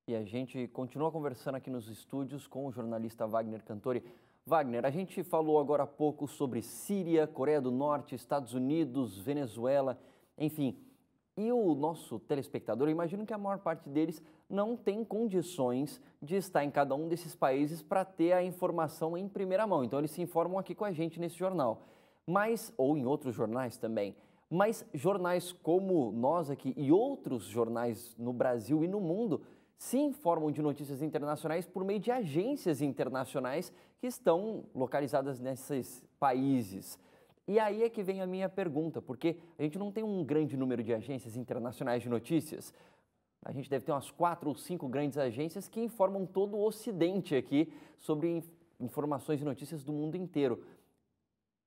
E a gente continua conversando aqui nos estúdios com o jornalista Wagner Cantori. Wagner, a gente falou agora há pouco sobre Síria, Coreia do Norte, Estados Unidos, Venezuela, enfim. E o nosso telespectador, eu imagino que a maior parte deles não tem condições de estar em cada um desses países para ter a informação em primeira mão. Então eles se informam aqui com a gente nesse jornal, ou em outros jornais também. Mas jornais como nós aqui e outros jornais no Brasil e no mundo se informam de notícias internacionais por meio de agências internacionais que estão localizadas nesses países. E aí é que vem a minha pergunta, porque a gente não tem um grande número de agências internacionais de notícias. A gente deve ter umas 4 ou 5 grandes agências que informam todo o Ocidente aqui sobre informações e notícias do mundo inteiro.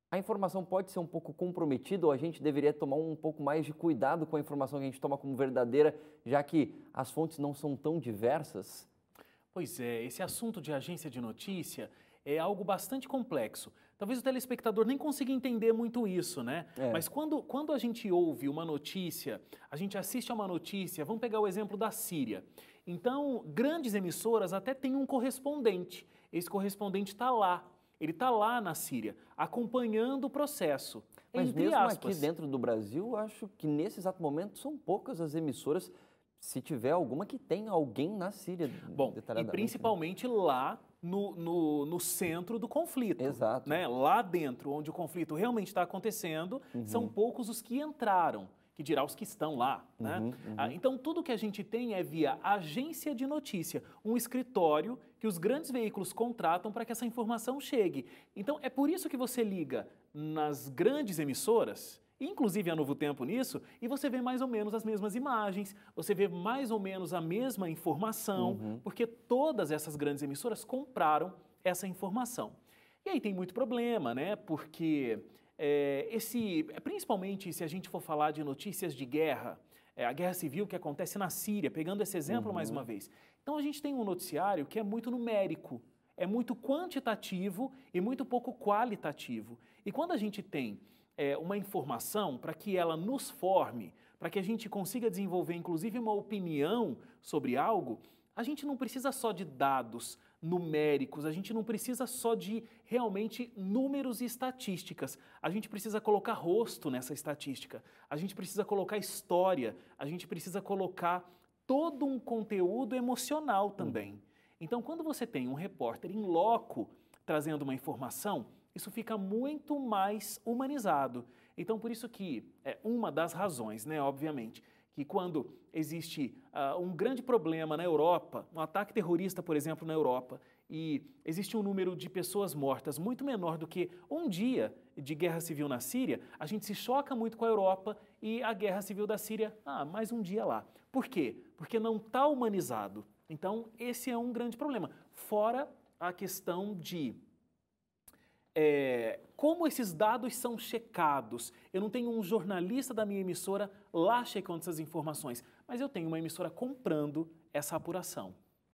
A informação pode ser um pouco comprometida ou a gente deveria tomar um pouco mais de cuidado com a informação que a gente toma como verdadeira, já que as fontes não são tão diversas? Pois é, esse assunto de agência de notícia é algo bastante complexo. Talvez o telespectador nem consiga entender muito isso, né? Mas quando a gente ouve uma notícia, a gente assiste a uma notícia, vamos pegar o exemplo da Síria. Então, grandes emissoras até têm um correspondente. Esse correspondente está lá. Ele está lá na Síria, acompanhando o processo. Mas mesmo aqui dentro do Brasil, acho que nesse exato momento são poucas as emissoras, se tiver alguma, que tem alguém na Síria. Bom, e principalmente lá no centro do conflito. Exato. Né? Lá dentro, onde o conflito realmente está acontecendo, são poucos os que entraram, que dirá os que estão lá. Né? Então, tudo que a gente tem é via agência de notícia, um escritório que os grandes veículos contratam para que essa informação chegue. Então, é por isso que você liga nas grandes emissoras, inclusive a Novo Tempo nisso, e você vê mais ou menos as mesmas imagens, você vê mais ou menos a mesma informação, porque todas essas grandes emissoras compraram essa informação. E aí tem muito problema, né? Porque principalmente se a gente for falar de notícias de guerra, a guerra civil que acontece na Síria, pegando esse exemplo mais uma vez. Então a gente tem um noticiário que é muito numérico, é muito quantitativo e muito pouco qualitativo. E quando a gente tem uma informação para que ela nos forme, para que a gente consiga desenvolver inclusive uma opinião sobre algo, a gente não precisa só de dados numéricos, a gente não precisa só de realmente números e estatísticas. A gente precisa colocar rosto nessa estatística, a gente precisa colocar história, a gente precisa colocar todo um conteúdo emocional também. Então, quando você tem um repórter in loco trazendo uma informação, isso fica muito mais humanizado. Então, por isso que é uma das razões, né, obviamente, que quando existe um grande problema na Europa, um ataque terrorista, por exemplo, na Europa, e existe um número de pessoas mortas muito menor do que um dia de guerra civil na Síria, a gente se choca muito com a Europa e a guerra civil da Síria, mais um dia lá. Por quê? Porque não está humanizado. Então, esse é um grande problema. Fora a questão de como esses dados são checados. Eu não tenho um jornalista da minha emissora lá checando essas informações, mas eu tenho uma emissora comprando essa apuração.